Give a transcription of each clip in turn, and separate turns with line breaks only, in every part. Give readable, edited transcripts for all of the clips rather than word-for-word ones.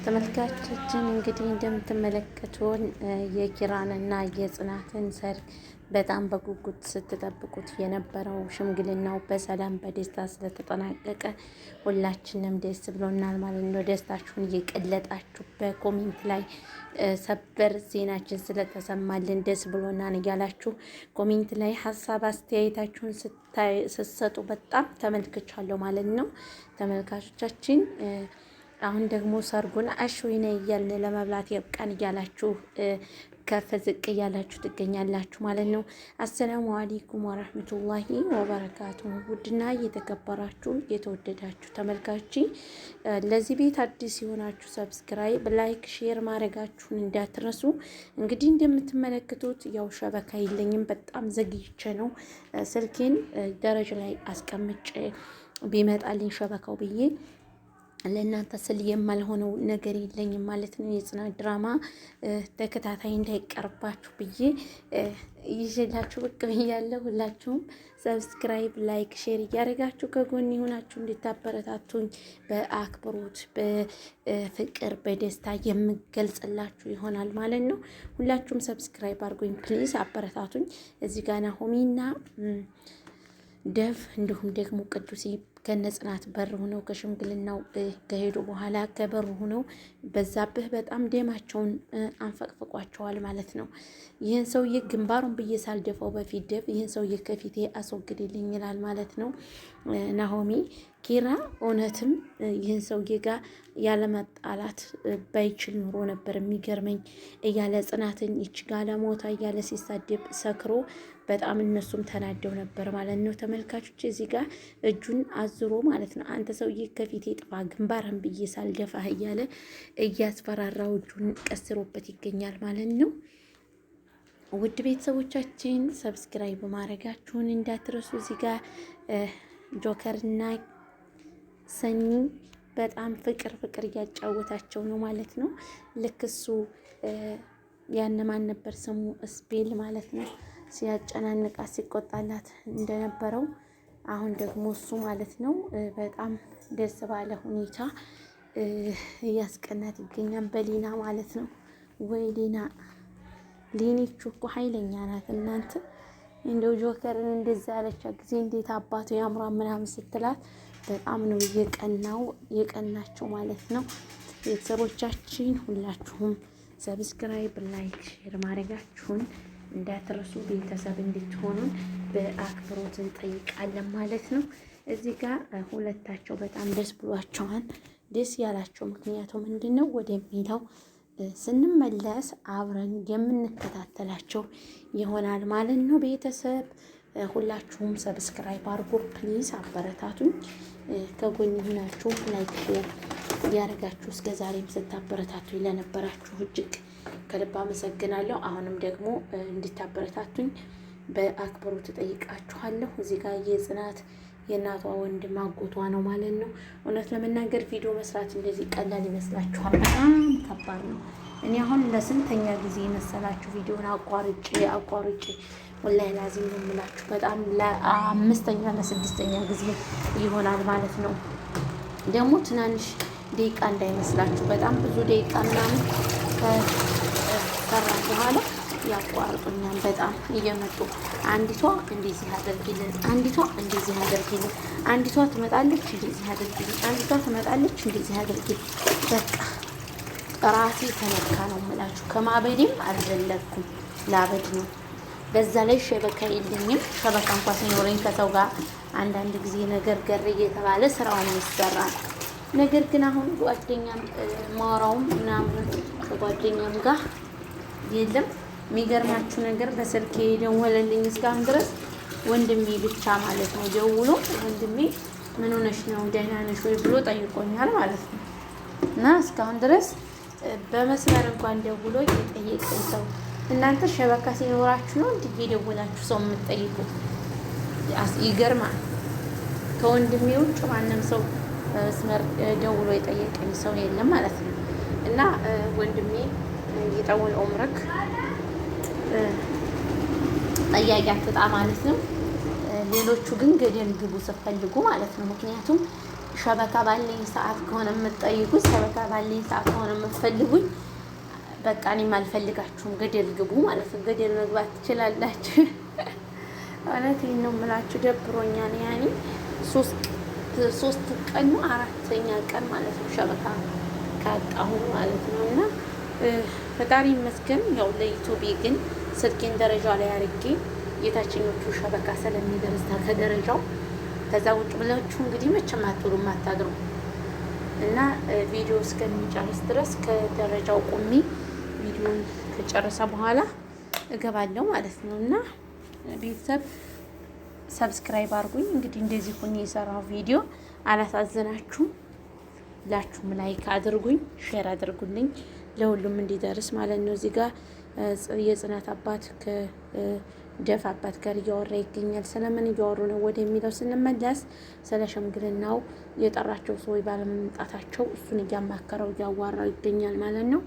ተመልካቾችን እንግዲህ እንደምትመለከቱን የኪራንና የጽናትን ሰርግ በጣም በጉጉት ስትጠብቁት የነበረው ሽምግልናው በሰላም በደስታ ስለተጠናቀቀ ሁላችንም ደስ ብሎናል ማለት ነው። ደስታችሁን እየቀለጣችሁ በኮሜንት ላይ ሰበር ዜናችን ስለተሰማልን ደስ ብሎናል እያላችሁ ኮሜንት ላይ ሀሳብ አስተያየታችሁን ስትሰጡ በጣም ተመልክቻለሁ ማለት ነው ተመልካቾቻችን። አሁን ደግሞ ሰርጉን አሽዊነ እያልን ለመብላት የብቃን እያላችሁ ከፍ ዝቅ እያላችሁ ትገኛላችሁ ማለት ነው። አሰላሙ አለይኩም ወራህመቱላሂ ወበረካቱ። ውድና እየተከበራችሁ የተወደዳችሁ ተመልካች ለዚህ ቤት አዲስ የሆናችሁ ሰብስክራይብ፣ ላይክ፣ ሼር ማድረጋችሁን እንዳትረሱ። እንግዲህ እንደምትመለከቱት ያው ሸበካ የለኝም፣ በጣም ዘግይቼ ነው ስልኬን ደረጃ ላይ አስቀምጬ ቢመጣልኝ ሸበካው ብዬ ለእናንተ ስል የማልሆነው ነገር የለኝም ማለት ነው። የጽናት ድራማ ተከታታይ እንዳይቀርባችሁ ብዬ ይዤላችሁ ብቅ ብያለሁ። ሁላችሁም ሰብስክራይብ፣ ላይክ፣ ሼር እያደረጋችሁ ከጎን የሆናችሁ እንድታበረታቱኝ በአክብሮት በፍቅር በደስታ የምገልጽላችሁ ይሆናል ማለት ነው። ሁላችሁም ሰብስክራይብ አድርጉኝ ፕሊዝ፣ አበረታቱኝ። እዚህ ጋር ናሆሚና ደቭ እንዲሁም ደግሞ ቅዱሴ ከነጽናት በር ሆነው ከሽምግልናው ከሄዱ በኋላ ከበሩ ሆነው በዛብህ በጣም ደማቸውን አንፈቅፍቋቸዋል ማለት ነው። ይህን ሰውዬ ግንባሩን ብዬ ሳልደፋው በፊት ደቭ ይህን ሰውዬ ከፊቴ አስወግድልኝ ይላል ማለት ነው። ናሆሚ ኪራ እውነትም ይህን ሰውዬ ጋር ያለመጣላት ባይችል ኑሮ ነበር የሚገርመኝ እያለ ጽናትን ይች ጋለሞታ እያለ ሲሳደብ ሰክሮ በጣም እነሱም ተናደው ነበር ማለት ነው። ተመልካቾች እዚህ ጋር እጁን አዝሮ ማለት ነው አንተ ሰውዬ ከፊቴ ጥፋ ግንባርህን ብዬ ሳልደፋህ እያለ እያስፈራራው እጁን ቀስሮበት ይገኛል ማለት ነው። ውድ ቤተሰቦቻችን ሰብስክራይብ ማድረጋችሁን እንዳትረሱ። እዚህ ጋር ጆከርና ሰኒ በጣም ፍቅር እያጫወታቸው ነው ማለት ነው። ልክ እሱ ያነማን ነበር ስሙ ስፔል ማለት ነው ሲያጨናንቃት ሲቆጣላት እንደነበረው አሁን ደግሞ እሱ ማለት ነው በጣም ደስ ባለ ሁኔታ እያስቀናት ይገኛል በሊና ማለት ነው። ወይ ሊኒቹ እኮ ኃይለኛ ናት እናንተ። እንደው ጆከርን እንደዛ ያለቻ ጊዜ እንዴት አባቱ ያምራ ምናምን ስትላት በጣም ነው የቀናቸው ማለት ነው። ቤተሰቦቻችን ሁላችሁም ሰብስክራይብ፣ ላይክ፣ ሼር ማድረጋችሁን እንዳትረሱ ቤተሰብ እንድትሆኑን በአክብሮት እንጠይቃለን ማለት ነው። እዚህ ጋር ሁለታቸው በጣም ደስ ብሏቸዋል። ደስ ያላቸው ምክንያቱ ምንድን ነው ወደሚለው ስንመለስ አብረን የምንከታተላቸው ይሆናል ማለት ነው። ቤተሰብ ሁላችሁም ሰብስክራይብ አድርጎ ፕሊዝ አበረታቱኝ። ከጎን ሆናችሁ ላይክ ያደርጋችሁ እስከ ዛሬም ስታበረታቱኝ ለነበራችሁ እጅግ ከልብ አመሰግናለሁ። አሁንም ደግሞ እንድታበረታቱኝ በአክብሮት እጠይቃችኋለሁ። እዚህ ጋር የጽናት የእናቷ ወንድም አጎቷ ነው ማለት ነው። እውነት ለመናገር ቪዲዮ መስራት እንደዚህ ቀላል ይመስላችኋል? በጣም ከባድ ነው። እኔ አሁን ለስንተኛ ጊዜ መሰላችሁ ቪዲዮን አቋርጬ ወላሂ ላዚም ነው የምላችሁ። በጣም ለአምስተኛ ለስድስተኛ ጊዜ ይሆናል ማለት ነው። ደግሞ ትናንሽ ደቂቃ እንዳይመስላችሁ በጣም ብዙ ደቂቃ ምናምን ከሰራ በኋላ ያቋርጡኛል በጣም እየመጡ አንዲቷ እንደዚህ አድርጊልን፣ አንዲቷ እንደዚህ አድርጊልን፣ አንዲቷ ትመጣለች እንደዚህ አድርጊልን፣ አንዲቷ ትመጣለች እንደዚህ አድርጊልን። በቃ ራሴ ተነካ ነው የምላችሁ። ከማበዴም አልዘለኩም ላበድ ነው። በዛ ላይ ሸበካ የለኝም። ሸበካ እንኳ ሲኖረኝ ከሰው ጋር አንዳንድ ጊዜ ነገር ገር እየተባለ ስራውን ይሰራል። ነገር ግን አሁን ጓደኛም ማወራውም ምናምን ከጓደኛም ጋር የለም። የሚገርማችሁ ነገር በስልክ የደወለልኝ እስካሁን ድረስ ወንድሜ ብቻ ማለት ነው። ደውሎ ወንድሜ ምን ሆነሽ ነው ደህና ነሽ ወይ ብሎ ጠይቆኛል ማለት ነው። እና እስካሁን ድረስ በመስመር እንኳን ደውሎ የጠየቀኝ ሰው እናንተ ሸበካ ሲኖራችሁ ነው እንዴ የደወላችሁ ሰው የምትጠይቁ? ይገርማል። ከወንድሜ ውጭ ማንም ሰው መስመር ደውሎ የጠየቀኝ ሰው የለም ማለት ነው። እና ወንድሜ ይጠውል ዑምረክ ጠያቂ አትጣ ማለት ነው። ሌሎቹ ግን ገደል ግቡ ስትፈልጉ ማለት ነው። ምክንያቱም ሸበካ ባለኝ ሰዓት ከሆነ የምትጠይቁት፣ ሸበካ ባለኝ ሰዓት ከሆነ የምትፈልጉኝ፣ በቃ እኔም አልፈልጋችሁም፣ ገደል ግቡ ማለት ነው። ገደል መግባት ትችላላችሁ። እውነቴን ነው የምላችሁ፣ ደብሮኛል። ያኔ ሶስት ቀን ነው 4ኛ ቀን ማለት ነው ሸበካ ካጣሁ ማለት ነው። እና ፈጣሪ ይመስገን። ያው ለዩቲዩብ ግን ስልኬን ደረጃ ላይ አድርጌ የታችኞቹ ሸበካ ስለሚደርስ ከደረጃው ከዛ ውጭ ብላችሁ እንግዲህ መቼም አትውሉም አታድሩ። እና ቪዲዮ እስከሚጨርስ ድረስ ከደረጃው ቆሜ ቪዲዮን ከጨረሰ በኋላ እገባለሁ ማለት ነው። እና ቤተሰብ ሰብስክራይብ አድርጉኝ። እንግዲህ እንደዚህ ሆኜ የሰራው ቪዲዮ አላሳዘናችሁም? ሁላችሁም ላይክ አድርጉኝ፣ ሼር አድርጉልኝ ለሁሉም እንዲደርስ ማለት ነው። እዚህ ጋር የጽናት አባት ከደፍ አባት ጋር እያወራ ይገኛል። ስለምን እያወሩ ነው ወደሚለው ስንመለስ ስለ ሽምግልናው የጠራቸው ሰዎች ባለመምጣታቸው እሱን እያማከረው እያዋራው ይገኛል ማለት ነው።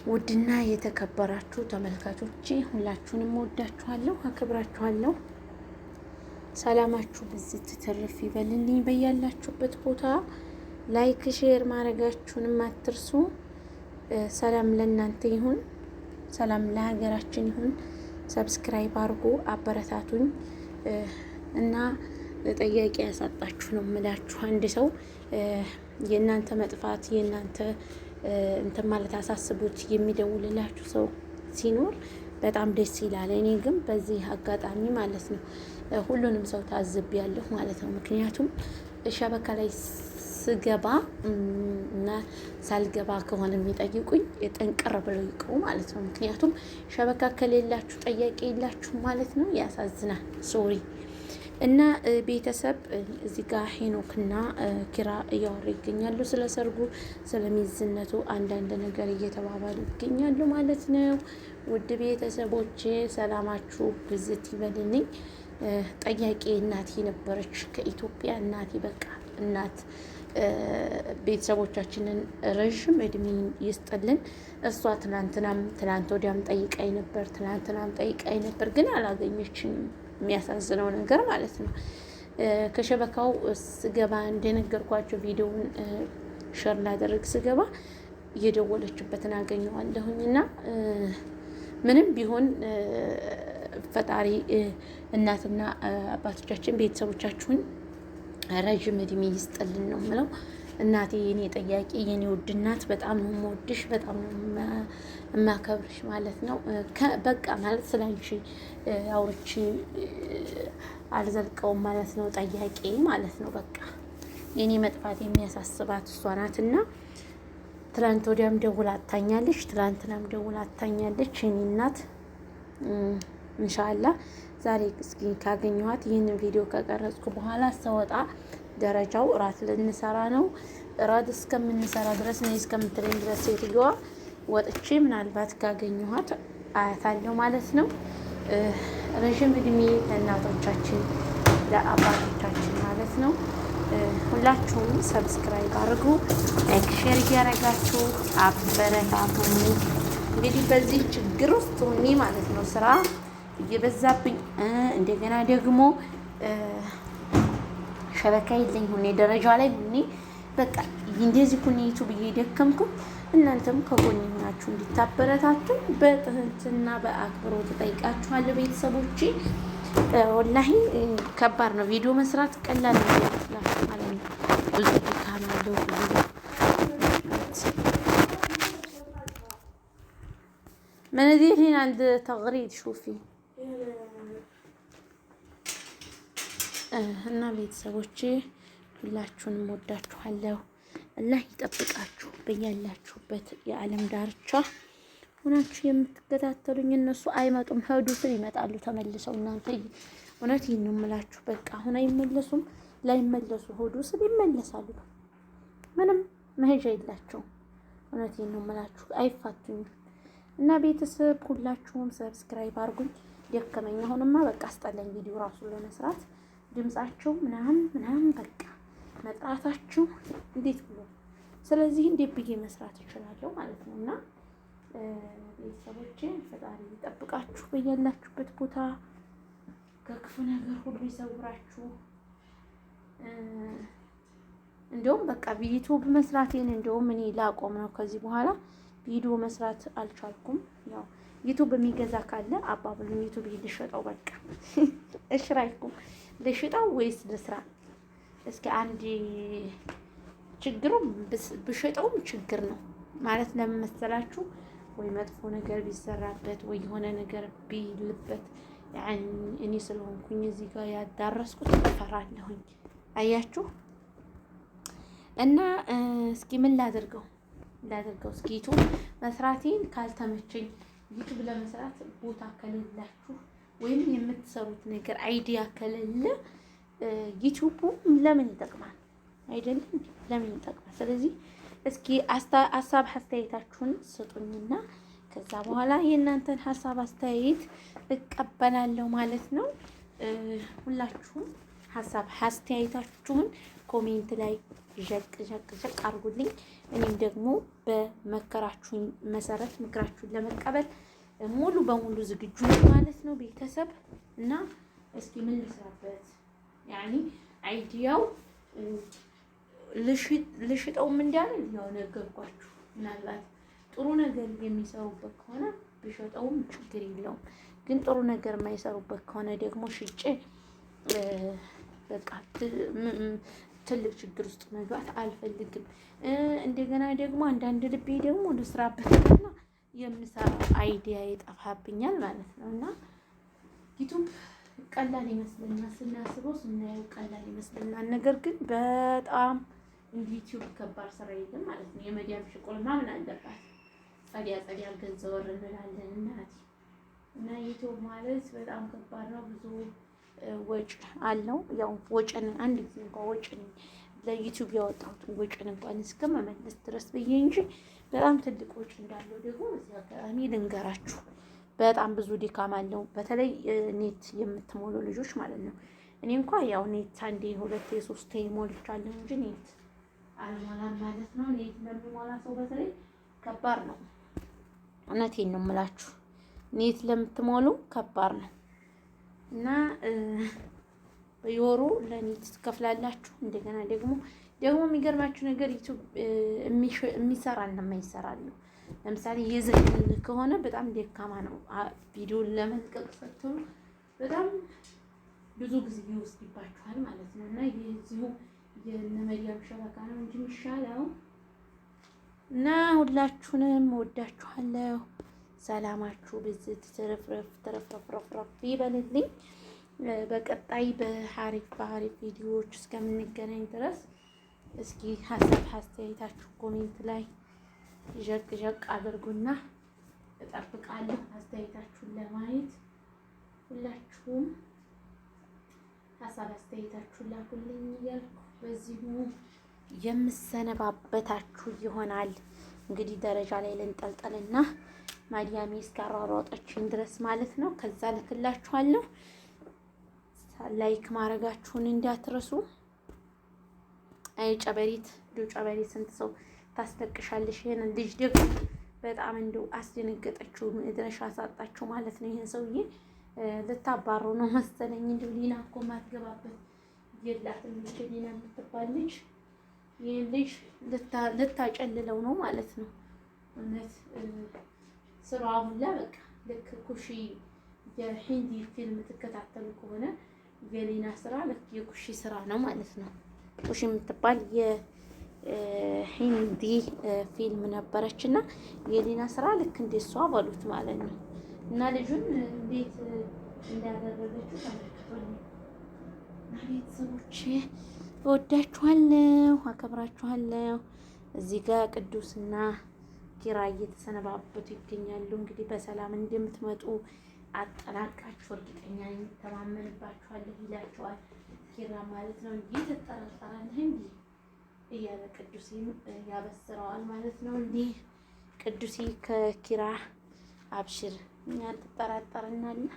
ውድና የተከበራችሁ ተመልካቾቼ ሁላችሁንም ወዳችኋለሁ፣ አክብራችኋለሁ። ሰላማችሁ ብዝት ትርፍ ይበልልኝ በያላችሁበት ቦታ። ላይክ ሼር ማድረጋችሁንም አትርሱ። ሰላም ለእናንተ ይሁን፣ ሰላም ለሀገራችን ይሁን። ሰብስክራይብ አድርጎ አበረታቱኝ እና ጥያቄ ያሳጣችሁ ነው የምላችሁ። አንድ ሰው የእናንተ መጥፋት የእናንተ እንትን ማለት አሳስቦት የሚደውልላችሁ ሰው ሲኖር በጣም ደስ ይላል። እኔ ግን በዚህ አጋጣሚ ማለት ነው ሁሉንም ሰው ታዝቤያለሁ ማለት ነው። ምክንያቱም ሸበካ ላይ ስገባ እና ሳልገባ ከሆነ የሚጠይቁኝ ጠንቅር ብለው ይቅሩ ማለት ነው። ምክንያቱም ሸበካ ከሌላችሁ ጠያቂ የላችሁ ማለት ነው። ያሳዝናል። ሶሪ እና ቤተሰብ እዚህ ጋር ሄኖክና ኪራ እያወሩ ይገኛሉ። ስለ ሰርጉ ስለሚዝነቱ አንዳንድ ነገር እየተባባሉ ይገኛሉ ማለት ነው። ውድ ቤተሰቦቼ ሰላማችሁ ብዝት ይበልልኝ። ጠያቄ እናቴ ነበረች ከኢትዮጵያ። እናቴ በቃ እናት ቤተሰቦቻችንን ረዥም እድሜ ይስጥልን። እሷ ትናንት ወዲያም ጠይቃኝ ነበር፣ ግን አላገኘችኝም። የሚያሳዝነው ነገር ማለት ነው። ከሸበካው ስገባ እንደነገርኳቸው ቪዲዮውን ሸር ላደረግ ስገባ እየደወለችበትን አገኘዋለሁኝ እና ምንም ቢሆን ፈጣሪ እናትና አባቶቻችን ቤተሰቦቻችሁን ረዥም እድሜ ይስጥልን ነው የምለው። እናቴ የኔ ጠያቂ የኔ ውድ እናት በጣም ነው የምወድሽ፣ በጣም ነው የማከብርሽ ማለት ነው። በቃ ማለት ስላንቺ አውርቼ አልዘልቀውም ማለት ነው። ጠያቂ ማለት ነው። በቃ የኔ መጥፋት የሚያሳስባት እሷ ናትና ትላንት ወዲያም ደውላ አታኛለች፣ ትላንትናም ደውላ አታኛለች የኔ እናት። ኢንሻአላህ ዛሬ እስኪ ካገኘኋት ይህንን ቪዲዮ ከቀረጽኩ በኋላ ስወጣ ደረጃው እራት ልንሰራ ነው። እራት እስከምንሰራ ድረስ ነው እስከምትለኝ ድረስ ሴትዮዋ ወጥቼ ምናልባት ካገኘኋት አያታለሁ ማለት ነው። ረዥም እድሜ ለእናቶቻችን ለአባቶቻችን ማለት ነው። ሁላችሁም ሰብስክራይብ አድርጉ፣ ላይክ ሼር እያደረጋችሁ አበረታቱኝ። እንግዲህ በዚህ ችግር ውስጥ ሆኜ ማለት ነው ስራ እየበዛብኝ እንደገና ደግሞ ሸበካ የለኝ ሁኔ ደረጃ ላይ ሁኔ በቃ እንደዚህ ሁኔ ዩቲዩብ እየደከምኩ እናንተም ከጎኔ ሆናችሁ እንድታበረታቱ በትህትና በአክብሮት እጠይቃችኋለሁ ቤተሰቦቼ። ወላሂ ከባድ ነው ቪዲዮ መስራት፣ ቀላል ነው ማለት ነው። ብዙ ድካም አለው። من هذه هنا عند تغريد شوفي እና ቤተሰቦቼ ሁላችሁንም ወዳችኋለሁ። አላህ ይጠብቃችሁ በያላችሁበት የዓለም ዳርቻ ሆናችሁ የምትከታተሉኝ። እነሱ አይመጡም፣ ሄዱ ስል ይመጣሉ ተመልሰው። እናንተ እውነት ይህን ነው የምላችሁ። በቃ አሁን አይመለሱም፣ ላይመለሱ ሄዱ ስል ይመለሳሉ። ምንም መሄጃ የላቸውም። እውነት ይህን ነው የምላችሁ። አይፋቱኝም። እና ቤተሰብ ሁላችሁም ሰብስክራይብ አድርጉኝ። ደከመኝ አሁንማ በቃ አስጠላኝ ቪዲዮ ራሱ ለመስራት ድምጻቸው ምናምን በቃ መጥራታችሁ እንዴት ብሎ ስለዚህ እንዴት ብዬ መስራት እችላለሁ ማለት ነው። እና ቤተሰቦቼ ፈጣሪ ይጠብቃችሁ በያላችሁበት ቦታ ከክፉ ነገር ሁሉ ይሰውራችሁ። እንደውም በቃ ዩቲዩብ መስራቴን እንደውም እኔ ላቆም ነው። ከዚህ በኋላ ቪዲዮ መስራት አልቻልኩም። ያው ዩቲዩብ የሚገዛ ካለ አባብሉን ዩቲዩብ ልሸጠው በቃ እሺ ራይኩም ልሽጠው ወይስ ልስራ? እስኪ አንድ ችግሩም ብሸጠውም ችግር ነው ማለት ለምን መሰላችሁ? ወይ መጥፎ ነገር ቢሰራበት ወይ የሆነ ነገር ቢልበት እኔ ስለሆንኩኝ እዚህ ጋር ያዳረስኩት እፈራለሁኝ። አያችሁ እና እስኪ ምን ላድርገው እስኪ ዩቲዩብ መስራቴን ካልተመቸኝ ዩቲዩብ ለመስራት ቦታ ከሌላችሁ ወይም የምትሰሩት ነገር አይዲያ ከሌለ ዩቲዩብ ለምን ይጠቅማል? አይደለም ለምን ይጠቅማል? ስለዚህ እስኪ ሀሳብ አስተያየታችሁን ስጡኝና ከዛ በኋላ የእናንተን ሀሳብ አስተያየት እቀበላለሁ ማለት ነው። ሁላችሁም ሀሳብ አስተያየታችሁን ኮሜንት ላይ ዠቅ አድርጉልኝ። እኔም ደግሞ በመከራችሁን መሰረት ምክራችሁን ለመቀበል ሙሉ በሙሉ ዝግጁ ነኝ ማለት ነው ቤተሰብ። እና እስኪ ምን ልስራበት? ያኒ አይዲያው ልሽጠውም እንዳለ ያው ነገርኳችሁ። ምናልባት ጥሩ ነገር የሚሰሩበት ከሆነ ቢሸጠውም ችግር የለውም። ግን ጥሩ ነገር የማይሰሩበት ከሆነ ደግሞ ሽጬ በቃ ትልቅ ችግር ውስጥ መግባት አልፈልግም። እንደገና ደግሞ አንዳንድ ልቤ ደግሞ ልስራበትና የምሰራው አይዲያ ይጠፋብኛል ማለት ነው። እና ዩቲዩብ ቀላል ይመስለናል ስናስበው፣ ስናየው ቀላል ይመስለናል። ነገር ግን በጣም እንደ ዩቲዩብ ከባድ ስራ የለም ማለት ነው። የመዲያም ሽቆልማ ምን አለባት ጸዲያ ገንዘወር እንላለን እናቴ። እና ዩቲዩብ ማለት በጣም ከባድ ነው። ብዙ ወጭ አለው። ያው ወጭን አንድ ጊዜ እንኳን ወጭን ለዩቲዩብ ያወጣሁትን ወጭን እንኳን እስከመመለስ ድረስ ብዬ እንጂ በጣም ትልቅ ወጭ እንዳለው ደግሞ እዚህ አጋጣሚ ልንገራችሁ። በጣም ብዙ ድካም አለው። በተለይ ኔት የምትሞሉ ልጆች ማለት ነው። እኔ እንኳን ያው ኔት አንዴ ሁለቴ ሶስቴ ሞልቻለሁ እንጂ ኔት አልሞላም ማለት ነው። ኔት ለሚሞላ ሰው በተለይ ከባድ ነው። እውነቴን ነው የምላችሁ። ኔት ለምትሞሉ ከባድ ነው። እና በየወሩ ለኔት ትከፍላላችሁ። እንደገና ደግሞ የሚገርማችሁ ነገር ዩቲዩብ የሚሰራና የማይሰራ ነው። ለምሳሌ የዘፈን ከሆነ በጣም ደካማ ነው። ቪዲዮን ለመልቀቅ ስትሉ በጣም ብዙ ጊዜ ይወስድባችኋል ማለት ነው። እና የዚሁ የነመዲያም ሸበካ ነው እንጂ የሚሻለው። እና ሁላችሁንም ወዳችኋለሁ። ሰላማችሁ ብዝት ትረፍረፍ ይበልልኝ። በቀጣይ በሀሪፍ ቪዲዮዎች እስከምንገናኝ ድረስ እስኪ ሀሳብ አስተያየታችሁ ኮሜንት ላይ ዠቅ አድርጉና እጠብቃለሁ አስተያየታችሁን ለማየት። ሁላችሁም ሀሳብ አስተያየታችሁን ላኩልኝ እያልኩ በዚሁ የምሰነባበታችሁ ይሆናል። እንግዲህ ደረጃ ላይ ልንጠልጠልና ማዲያሜ እስካሯሯጠችኝ ድረስ ማለት ነው። ከዛ ልክላችኋለሁ። ላይክ ማድረጋችሁን እንዳትረሱ። አይ ጨበሪት ስንት ሰው ታስለቅሻለሽ? ይሄን ልጅ ደግሞ በጣም እንደው አስደነገጠችው፣ መድረሻ አሳጣችሁ ማለት ነው። ይሄን ሰውዬ ልታባሩ ነው መሰለኝ። እንደው ሊና እኮ ማትገባበት የላትም ሊና የምትባል ልጅ ይሄን ልጅ ልታጨልለው ነው ማለት ነው። እውነት ስራዋ ሁላ በቃ ልክ ኩሺ የሂንዲ ፊልም ትከታተሉ ከሆነ የሊና ስራ ልክ የኩሺ ስራ ነው ማለት ነው። ኩሺ የምትባል የሂንዲ ፊልም ነበረች እና የሊና ስራ ልክ እንደሷ በሉት ማለት ነው። እና ልጁን እንዴት እንዳደረገችው ተመልክቶኝ። ቤተሰቦቼ እወዳችኋለሁ፣ አከብራችኋለሁ። እዚህ ጋር ቅዱስና ኪራ እየተሰነባበቱ ይገኛሉ። እንግዲህ በሰላም እንደምትመጡ አጠናቃችሁ እርግጠኛ ነኝ፣ ተማመንባችኋለሁ ይላቸዋል ኪራ ማለት ነው። እየተጠራጠራለህ እንዲህ እያለ ቅዱሴን ያበስረዋል ማለት ነው። እንዲህ ቅዱሴ ከኪራ አብሽር፣ እኛ ትጠራጠርናለህ፣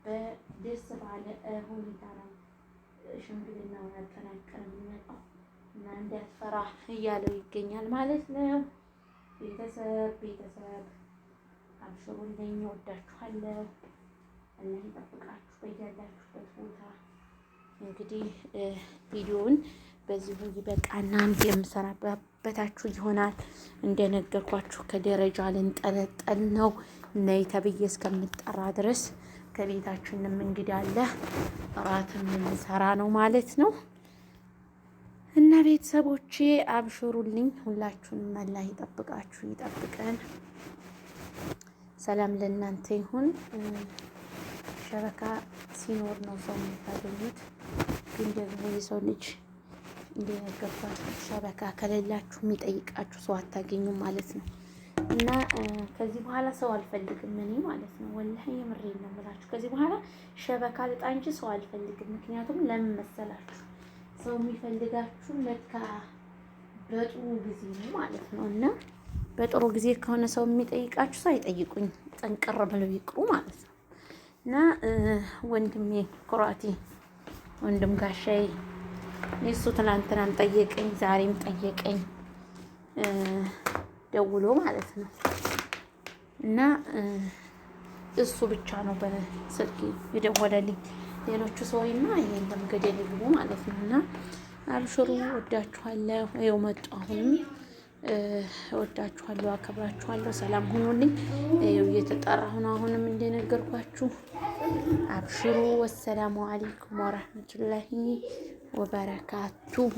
በደስ ባለ ሁኔታ ነው ሽምግልናውን አጠናቀን የሚመጣው እና እንዳትፈራ እያለው ይገኛል ማለት ነው። ቤተሰብ አብሽሩልኝ፣ እወዳችኋለሁ። እና ይጠብቃችሁ በያላችሁበት ቦታ። እንግዲህ ቪዲዮውን በዚሁ ይበቃናል። የምሰናበታችሁ ይሆናል። እንደነገርኳችሁ ከደረጃ ልንጠለጠል ነው። ነይ ተብዬ እስከምጠራ ድረስ ከቤታችንም እንግዳ አለ። እራትም ልንሰራ ነው ማለት ነው። እና ቤተሰቦቼ አብሽሩልኝ። ሁላችሁንም አላህ ይጠብቃችሁ ይጠብቀን። ሰላም ለእናንተ ይሁን። ሸበካ ሲኖር ነው ሰው የምታገኙት። ግን ደግሞ የሰው ልጅ እንደነገርኳችሁ ሸበካ ከሌላችሁ የሚጠይቃችሁ ሰው አታገኙም ማለት ነው። እና ከዚህ በኋላ ሰው አልፈልግም እኔ ማለት ነው። ወላሂ የምሬን ነው የምላችሁ። ከዚህ በኋላ ሸበካ ልጣ እንጂ ሰው አልፈልግም። ምክንያቱም ለምን መሰላችሁ? ሰው የሚፈልጋችሁ ለካ በጥሩ ጊዜ ነው ማለት ነው። እና በጥሩ ጊዜ ከሆነ ሰው የሚጠይቃችሁ ሰው አይጠይቁኝ፣ ጠንቅር ብለው ይቅሩ ማለት ነው። እና ወንድሜ ኩራቴ ወንድም ጋሻዬ እሱ ትናንትናም ጠየቀኝ፣ ዛሬም ጠየቀኝ ደውሎ ማለት ነው። እና እሱ ብቻ ነው በስልክ የደወለልኝ። ሌሎቹ ሰውማ የለም ገደል ይግቡ ማለት ነው። እና አብሽሩ፣ ወዳችኋለሁ። ይኸው መጡ። አሁንም ወዳችኋለሁ፣ አከብራችኋለሁ። ሰላም ሁኑልኝ። ይኸው እየተጠራሁ ነው። አሁንም እንደነገርኳችሁ አብሽሩ። ወሰላሙ አለይኩም ወራህመቱላሂ ወበረካቱሁ።